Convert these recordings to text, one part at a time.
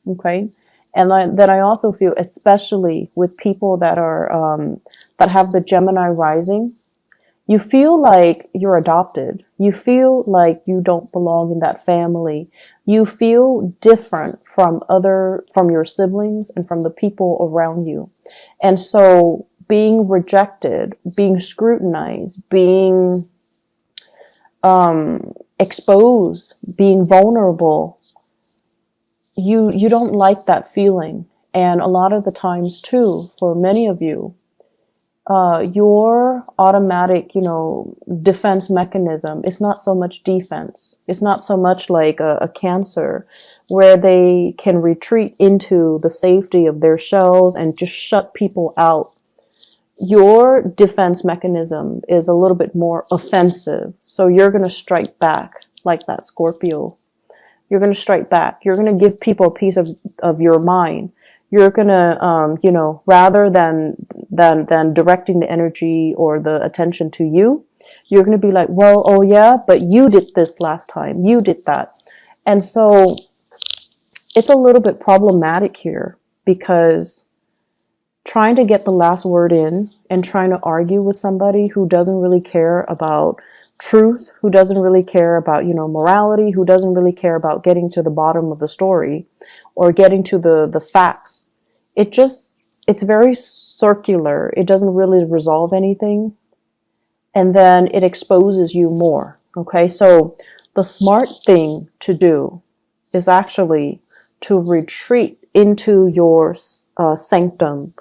Okay. And then I also feel, especially with people that are, that have the Gemini rising, you feel like you're adopted. You feel like you don't belong in that family. You feel different from your siblings and from the people around you. And so being rejected, being scrutinized, being exposed, being vulnerable, you don't like that feeling. And a lot of the times too, for many of you, your automatic, defense mechanism is not so much defense. It's not so much like a Cancer where they can retreat into the safety of their shells and just shut people out. Your defense mechanism is a little bit more offensive. So you're going to strike back like that Scorpio. You're going to strike back. You're going to give people a piece of your mind. You're going to, rather than directing the energy or the attention to you, you're going to be like, well, oh yeah, but you did this last time. You did that. And so it's a little bit problematic here, because trying to get the last word in and trying to argue with somebody who doesn't really care about truth, who doesn't really care about, morality, who doesn't really care about getting to the bottom of the story or getting to the facts. It's very circular. It doesn't really resolve anything. And then it exposes you more. Okay. So the smart thing to do is actually to retreat into your sanctum,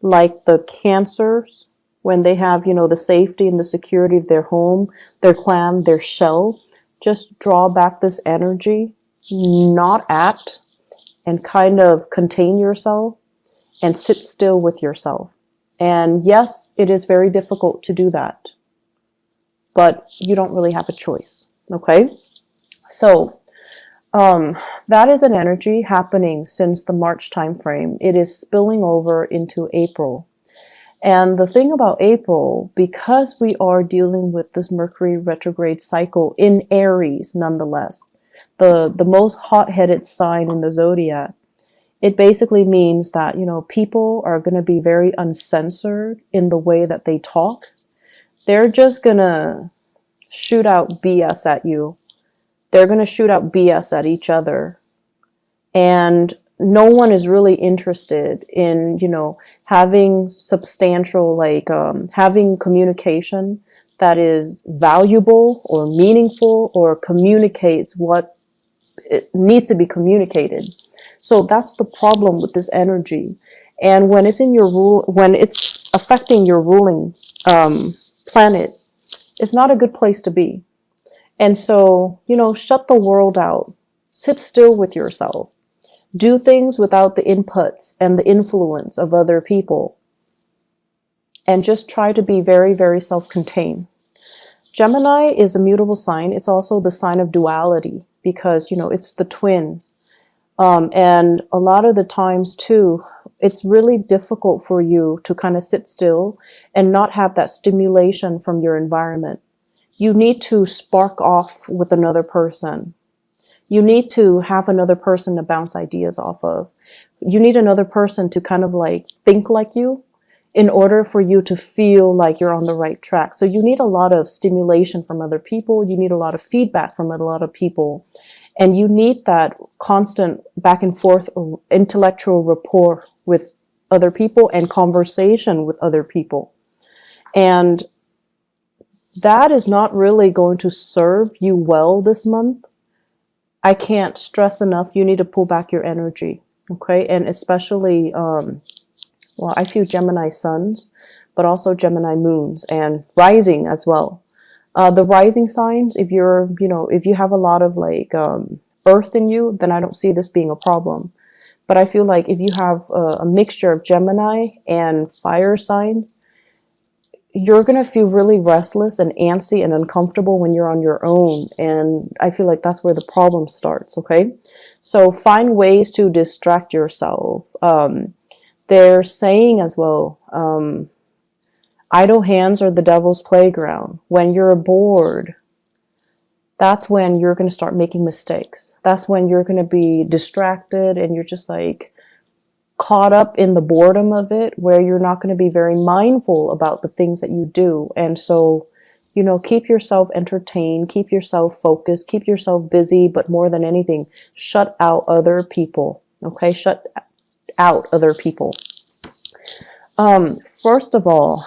like the Cancers, when they have, the safety and the security of their home, their clan, their shell. Just draw back this energy, not act, and kind of contain yourself and sit still with yourself. And yes, it is very difficult to do that, but you don't really have a choice. Okay. So that is an energy happening since the March timeframe. It is spilling over into April. And the thing about April, because we are dealing with this Mercury retrograde cycle in Aries, nonetheless, the most hot-headed sign in the zodiac, it basically means that, people are going to be very uncensored in the way that they talk. They're just going to shoot out BS at you. They're going to shoot out BS at each other. And no one is really interested in, having substantial, having communication that is valuable or meaningful or communicates what it needs to be communicated. So that's the problem with this energy. And when it's in when it's affecting your ruling planet, it's not a good place to be. And so, shut the world out. Sit still with yourself. Do things without the inputs and the influence of other people. And just try to be very, very self-contained. Gemini is a mutable sign. It's also the sign of duality because, it's the twins. And a lot of the times too, it's really difficult for you to kind of sit still and not have that stimulation from your environment. You need to spark off with another person. You need to have another person to bounce ideas off of. You need another person to kind of think like you in order for you to feel like you're on the right track. So you need a lot of stimulation from other people. You need a lot of feedback from a lot of people. And you need that constant back and forth intellectual rapport with other people and conversation with other people. And that is not really going to serve you well this month. I can't stress enough, you need to pull back your energy, okay? And especially, I feel Gemini suns, but also Gemini moons and rising as well. The rising signs, if you have a lot of earth in you, then I don't see this being a problem. But I feel like if you have a mixture of Gemini and fire signs, you're going to feel really restless and antsy and uncomfortable when you're on your own. And I feel like that's where the problem starts, okay? So find ways to distract yourself. They're saying as well, idle hands are the devil's playground. When you're bored, that's when you're going to start making mistakes. That's when you're going to be distracted and you're just like caught up in the boredom of it, where you're not going to be very mindful about the things that you do. And so, you know, keep yourself entertained, keep yourself focused, keep yourself busy, but more than anything, shut out other people. Okay, shut out other people. First of all,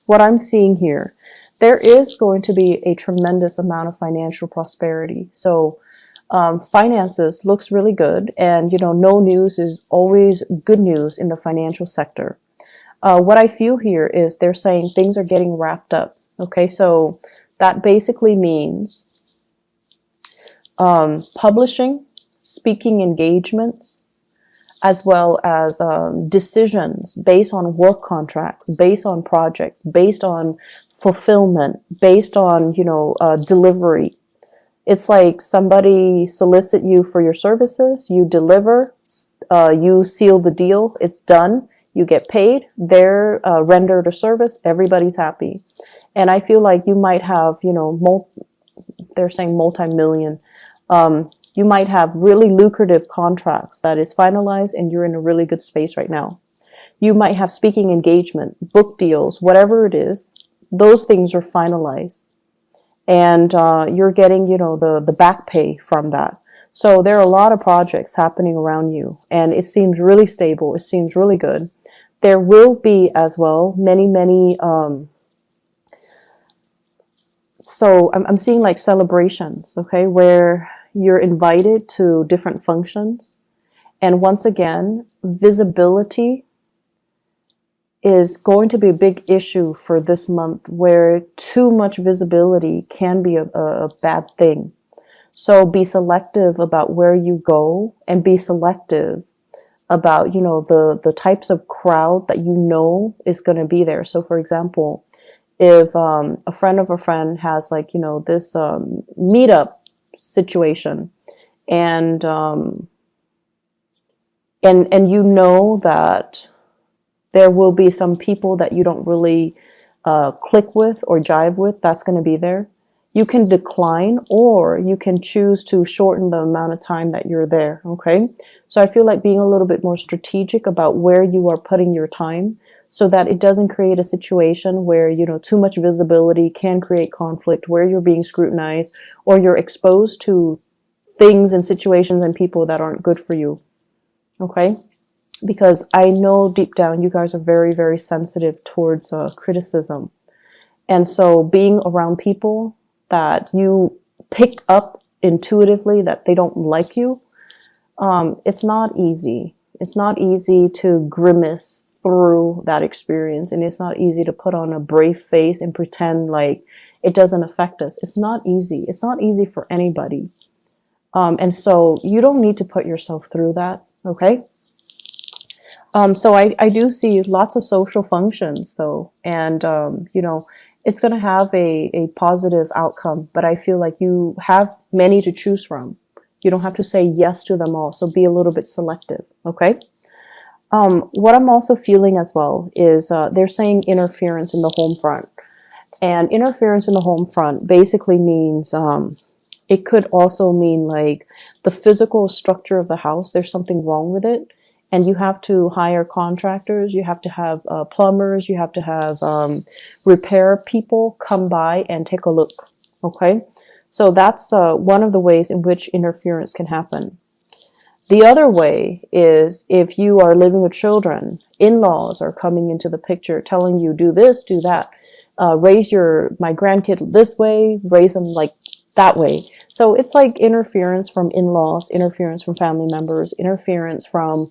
what I'm seeing here, there is going to be a tremendous amount of financial prosperity. So finances looks really good, and you know, no news is always good news in the financial sector. What I feel here is they're saying things are getting wrapped up. Okay, so that basically means publishing, speaking engagements, as well as decisions based on work contracts, based on projects, based on fulfillment, based on, you know, delivery. It's like somebody solicit you for your services, you deliver, you seal the deal, it's done, you get paid, they're rendered a service, everybody's happy. And I feel like you might have, you know, they're saying multi-million, you might have really lucrative contracts that is finalized and you're in a really good space right now. You might have speaking engagement, book deals, whatever it is, those things are finalized. And you're getting, you know, the back pay from that. So there are a lot of projects happening around you, and it seems really stable. It seems really good. There will be as well many, so I'm seeing like celebrations, okay, where you're invited to different functions. And once again, visibility is going to be a big issue for this month, where too much visibility can be a bad thing. So be selective about where you go, and be selective about, you know, the types of crowd that you know is going to be there. So for example, if a friend of a friend has like, you know, this meetup situation, and you know that there will be some people that you don't really click with or jive with, that's going to be there. You can decline, or you can choose to shorten the amount of time that you're there, okay? So I feel like being a little bit more strategic about where you are putting your time, so that it doesn't create a situation where, you know, too much visibility can create conflict, where you're being scrutinized, or you're exposed to things and situations and people that aren't good for you, okay? Because I know deep down you guys are very, very sensitive towards criticism. And so being around people that you pick up intuitively that they don't like you, it's not easy. It's not easy to grimace through that experience, and it's not easy to put on a brave face and pretend like it doesn't affect us. It's not easy. It's not easy for anybody. And so you don't need to put yourself through that, okay? So I do see lots of social functions though, and you know, it's going to have a positive outcome, but I feel like you have many to choose from. You don't have to say yes to them all, so be a little bit selective, okay? What I'm also feeling as well is they're saying interference in the home front. And interference in the home front basically means, it could also mean like the physical structure of the house, there's something wrong with it. And you have to hire contractors, you have to have plumbers, you have to have repair people come by and take a look, okay? So that's one of the ways in which interference can happen. The other way is if you are living with children, in-laws are coming into the picture telling you, do this, do that, raise my grandkid this way, raise them like that way. So it's like interference from in-laws, interference from family members, interference from,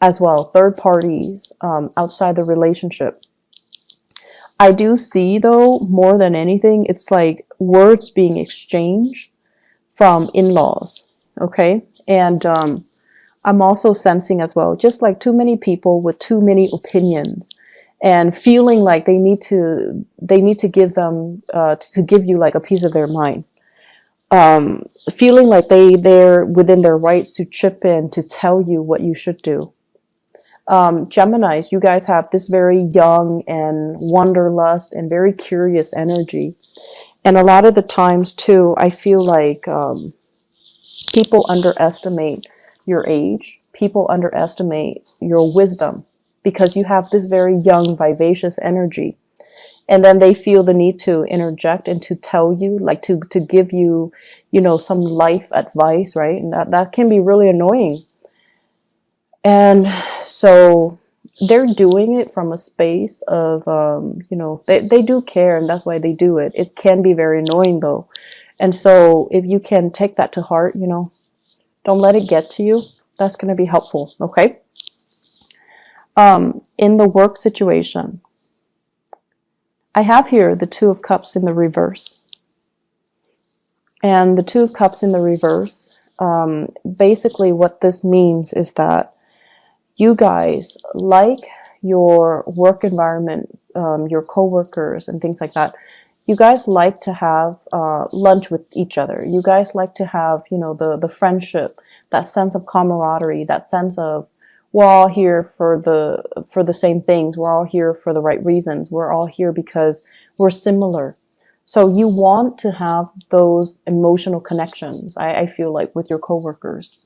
as well, third parties outside the relationship. I do see, though, more than anything, it's like words being exchanged from in-laws, okay? And I'm also sensing as well, just like too many people with too many opinions, and feeling like they need to give them to give you like a piece of their mind. Feeling like they're within their rights to chip in to tell you what you should do. Geminis, you guys have this very young and wanderlust and very curious energy. And a lot of the times too, I feel like people underestimate your age. People underestimate your wisdom because you have this very young, vivacious energy. And then they feel the need to interject and to tell you, like to give you, some life advice, right? And that can be really annoying. And so they're doing it from a space of, they do care, and that's why they do it. It can be very annoying though. And so if you can take that to heart, don't let it get to you. That's going to be helpful, okay? In the work situation, I have here the Two of Cups in the reverse. And the Two of Cups in the reverse, basically what this means is that you guys like your work environment, your coworkers and things like that. You guys like to have lunch with each other. You guys like to have, the friendship, that sense of camaraderie, that sense of we're all here for the same things. We're all here for the right reasons. We're all here because we're similar. So you want to have those emotional connections, I feel like, with your coworkers.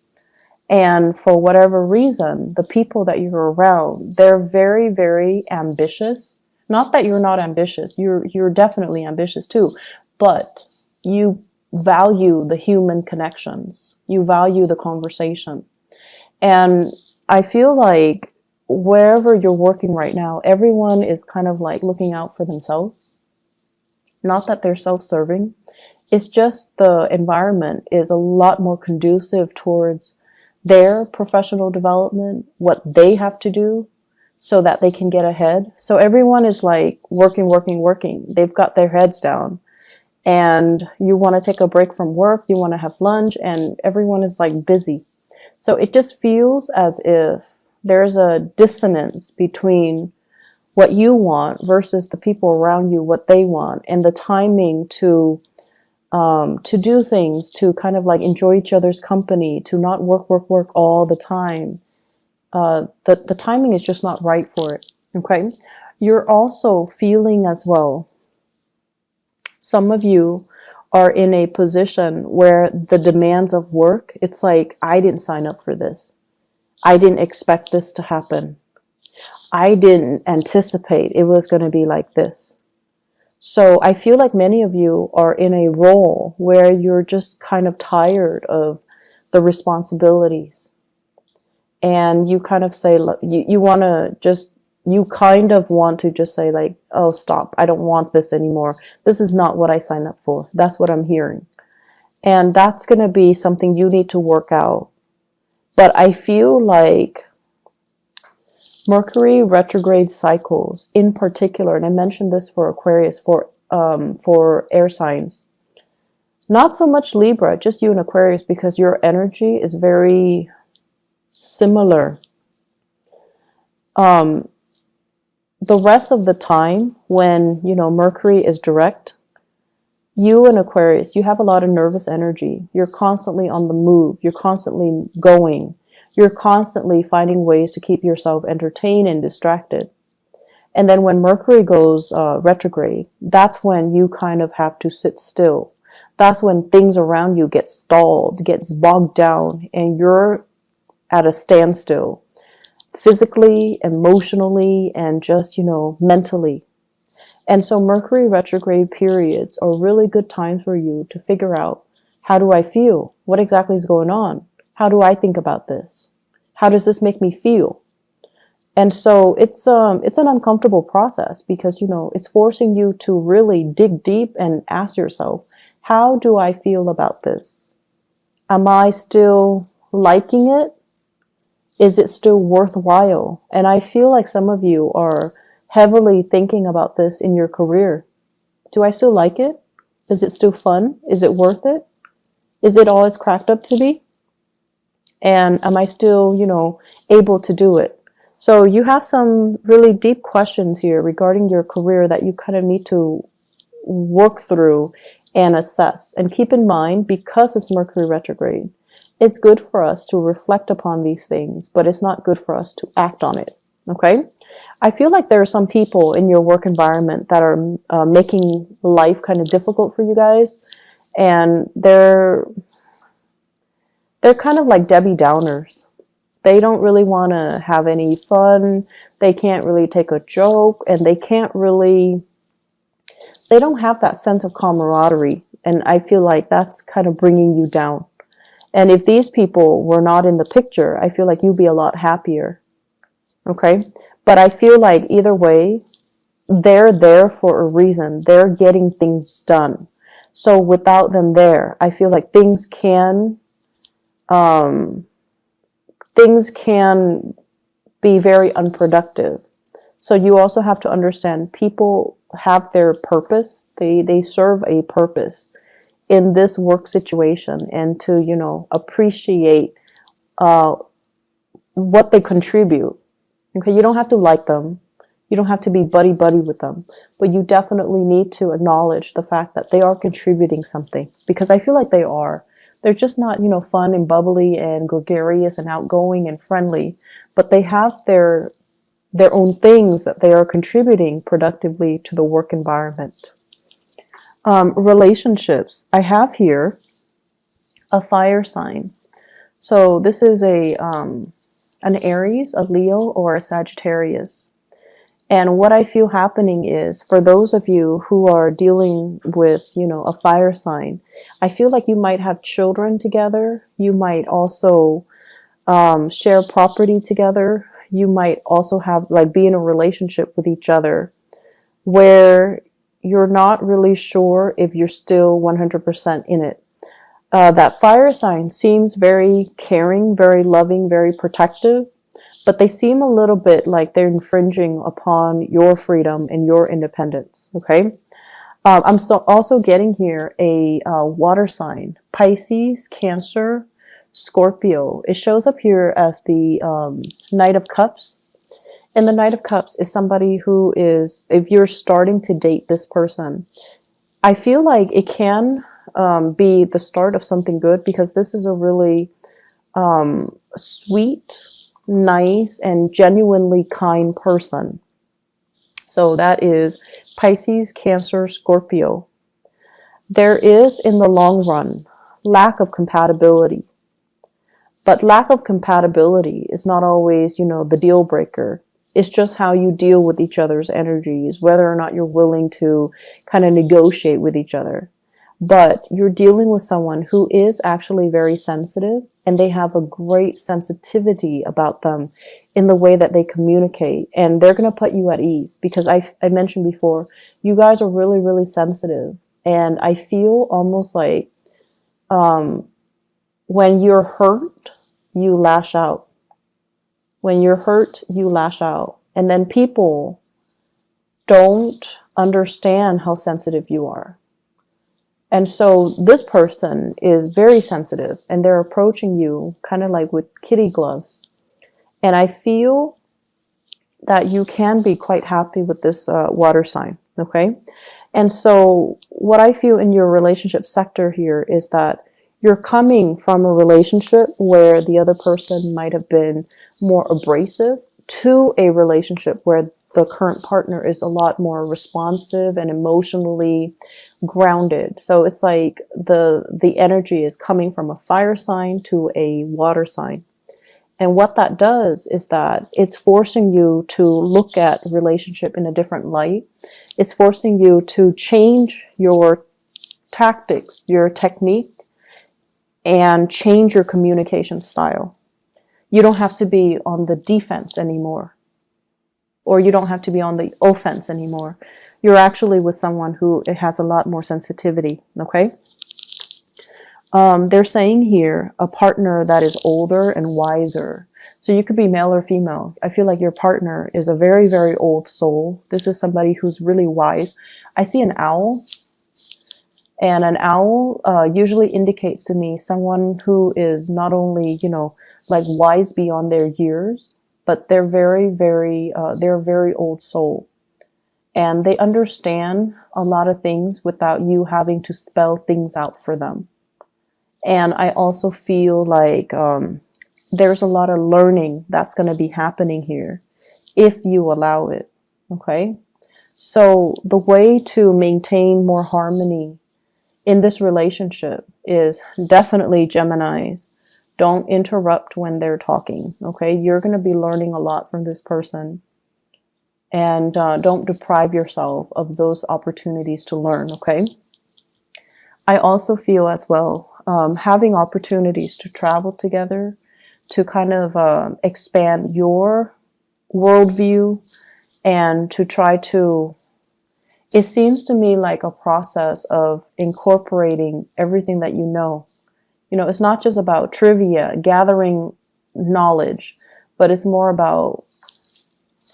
And for whatever reason, the people that you're around, they're very, very ambitious. Not that you're not ambitious. You're definitely ambitious too. But you value the human connections. You value the conversation. And I feel like wherever you're working right now, everyone is kind of like looking out for themselves. Not that they're self-serving. It's just the environment is a lot more conducive towards their professional development, what they have to do so that they can get ahead. So everyone is like working, working, working. They've got their heads down. And you want to take a break from work, you want to have lunch, and everyone is like busy. So it just feels as if there's a dissonance between what you want versus the people around you, what they want, and the timing to do things, to kind of like enjoy each other's company, to not work, work, work all the time. The timing is just not right for it. Okay. You're also feeling as well, some of you are in a position where the demands of work, it's like, I didn't sign up for this. I didn't expect this to happen. I didn't anticipate it was going to be like this. So I feel like many of you are in a role where you're just kind of tired of the responsibilities. And you kind of say, you want to just, you kind of want to just say like, oh, stop. I don't want this anymore. This is not what I signed up for. That's what I'm hearing. And that's going to be something you need to work out. But I feel like Mercury retrograde cycles in particular, and I mentioned this for Aquarius, for air signs, not so much Libra, just you and Aquarius, because your energy is very similar. The rest of the time when, Mercury is direct, you and Aquarius, you have a lot of nervous energy. You're constantly on the move. You're constantly going. You're constantly finding ways to keep yourself entertained and distracted. And then when Mercury goes retrograde, that's when you kind of have to sit still. That's when things around you get stalled, gets bogged down, and you're at a standstill. Physically, emotionally, and just, mentally. And so Mercury retrograde periods are really good times for you to figure out, how do I feel? What exactly is going on? How do I think about this? How does this make me feel? And so it's an uncomfortable process because, it's forcing you to really dig deep and ask yourself, how do I feel about this? Am I still liking it? Is it still worthwhile? And I feel like some of you are heavily thinking about this in your career. Do I still like it? Is it still fun? Is it worth it? Is it all it's cracked up to be? And am I still, able to do it? So you have some really deep questions here regarding your career that you kind of need to work through and assess. And keep in mind, because it's Mercury retrograde, it's good for us to reflect upon these things, but it's not good for us to act on it. Okay. I feel like there are some people in your work environment that are making life kind of difficult for you guys, and they're kind of like Debbie Downers. They don't really want to have any fun. They can't really take a joke, and they don't have that sense of camaraderie. And I feel like that's kind of bringing you down. And if these people were not in the picture, I feel like you'd be a lot happier. Okay. But I feel like either way, they're there for a reason. They're getting things done. So without them there, I feel like um, things can be very unproductive. So you also have to understand people have their purpose. They serve a purpose in this work situation, and to, appreciate uh, what they contribute. Okay, you don't have to like them. You don't have to be buddy buddy with them, but you definitely need to acknowledge the fact that they are contributing something, because I feel like they are. They're just not, fun and bubbly and gregarious and outgoing and friendly, but they have their own things that they are contributing productively to the work environment. Relationships. I have here a fire sign. So this is an Aries, a Leo, or a Sagittarius. And what I feel happening is, for those of you who are dealing with, a fire sign, I feel like you might have children together. You might also share property together. You might also have, like, be in a relationship with each other where you're not really sure if you're still 100% in it. That fire sign seems very caring, very loving, very protective, but they seem a little bit like they're infringing upon your freedom and your independence. Okay. I'm also getting here a water sign: Pisces, Cancer, Scorpio. It shows up here as the Knight of Cups. And the Knight of Cups is somebody who is, if you're starting to date this person, I feel like it can be the start of something good, because this is a really sweet, nice, and genuinely kind person. So that is Pisces, Cancer, Scorpio. There is, in the long run, lack of compatibility. But lack of compatibility is not always, the deal breaker. It's just how you deal with each other's energies, whether or not you're willing to kind of negotiate with each other. But you're dealing with someone who is actually very sensitive, and they have a great sensitivity about them in the way that they communicate. And they're going to put you at ease, because I mentioned before, you guys are really, really sensitive. And I feel almost like when you're hurt, you lash out. When you're hurt, you lash out. And then people don't understand how sensitive you are. And so this person is very sensitive, and they're approaching you kind of like with kitty gloves. And I feel that you can be quite happy with this water sign. Okay. And so what I feel in your relationship sector here is that you're coming from a relationship where the other person might have been more abrasive, to a relationship where the current partner is a lot more responsive and emotionally grounded. So it's like the energy is coming from a fire sign to a water sign. And what that does is that it's forcing you to look at relationship in a different light. It's forcing you to change your tactics, your technique, and change your communication style. You don't have to be on the defense anymore, or you don't have to be on the offense anymore. You're actually with someone who has a lot more sensitivity. Okay. They're saying here a partner that is older and wiser. So you could be male or female. I feel like your partner is a very, very old soul. This is somebody who's really wise. I see an owl. And an owl usually indicates to me someone who is not only, like wise beyond their years, but they're they're a very old soul. And they understand a lot of things without you having to spell things out for them. And I also feel like there's a lot of learning that's going to be happening here. if you allow it. Okay? So the way to maintain more harmony in this relationship is definitely Geminis. Don't interrupt when they're talking. Okay? You're going to be learning a lot from this person. And don't deprive yourself of those opportunities to learn. Okay? I also feel as well, having opportunities to travel together, to kind of expand your worldview, and to try to, it seems to me like a process of incorporating everything that you know. You know, it's not just about trivia, gathering knowledge, but it's more about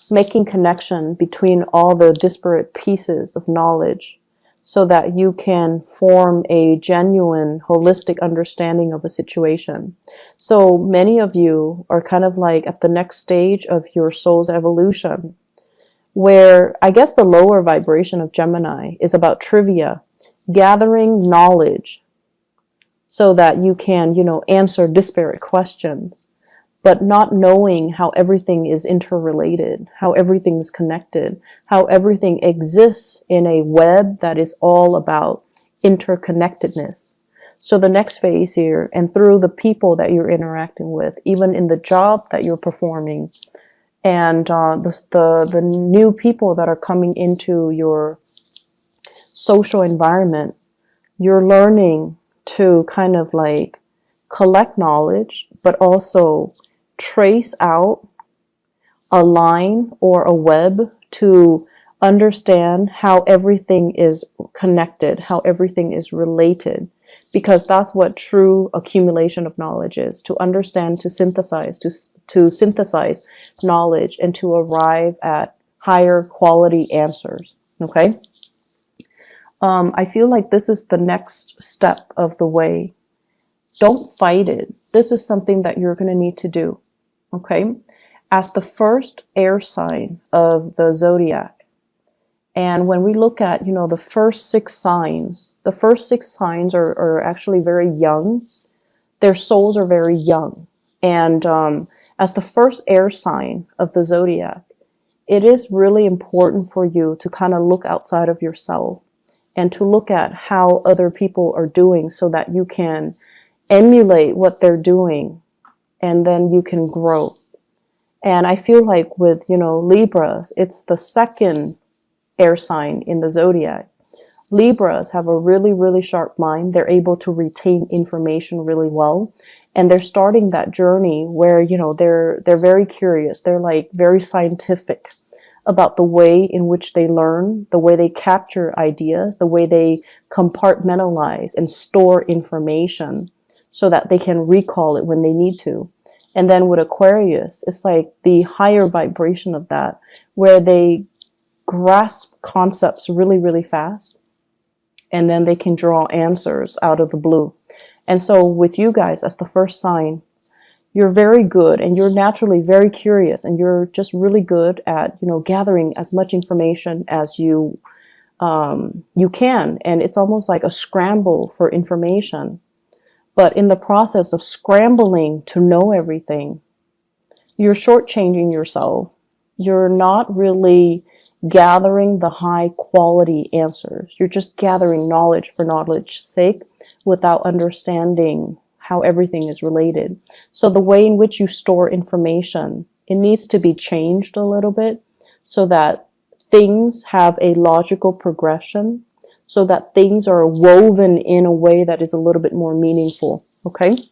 making connection between all the disparate pieces of knowledge so that you can form a genuine, holistic understanding of a situation. So many of you are kind of like at the next stage of your soul's evolution, where I guess the lower vibration of Gemini is about trivia, gathering knowledge so that you can, answer disparate questions, but not knowing how everything is interrelated, how everything is connected, how everything exists in a web that is all about interconnectedness. So the next phase here, and through the people that you're interacting with, even in the job that you're performing, and the new people that are coming into your social environment, you're learning to kind of like collect knowledge, but also trace out a line or a web to understand how everything is connected, how everything is related, because that's what true accumulation of knowledge is: to understand, to synthesize knowledge, and to arrive at higher quality answers. Okay. I feel like this is the next step of the way. Don't fight it. This is something that you're going to need to do. Okay. As the first air sign of the zodiac, and when we look at, the first six signs, are actually very young. Their souls are very young. And as the first air sign of the zodiac, it is really important for you to kind of look outside of yourself and to look at how other people are doing so that you can emulate what they're doing, and then you can grow. And I feel like with, Libras, it's the second air sign in the zodiac. Libras have a really, really sharp mind. They're able to retain information really well. And they're starting that journey where, they're very curious. They're like very scientific about the way in which they learn, the way they capture ideas, the way they compartmentalize and store information so that they can recall it when they need to. And then with Aquarius, it's like the higher vibration of that, where they grasp concepts really, really fast, and then they can draw answers out of the blue. And so with you guys, as the first sign, you're very good, and you're naturally very curious, and you're just really good at, gathering as much information as you can. And it's almost like a scramble for information. But in the process of scrambling to know everything, you're shortchanging yourself. You're not really gathering the high quality answers. You're just gathering knowledge for knowledge's sake without understanding how everything is related. So the way in which you store information, it needs to be changed a little bit so that things have a logical progression, so that things are woven in a way that is a little bit more meaningful. Okay?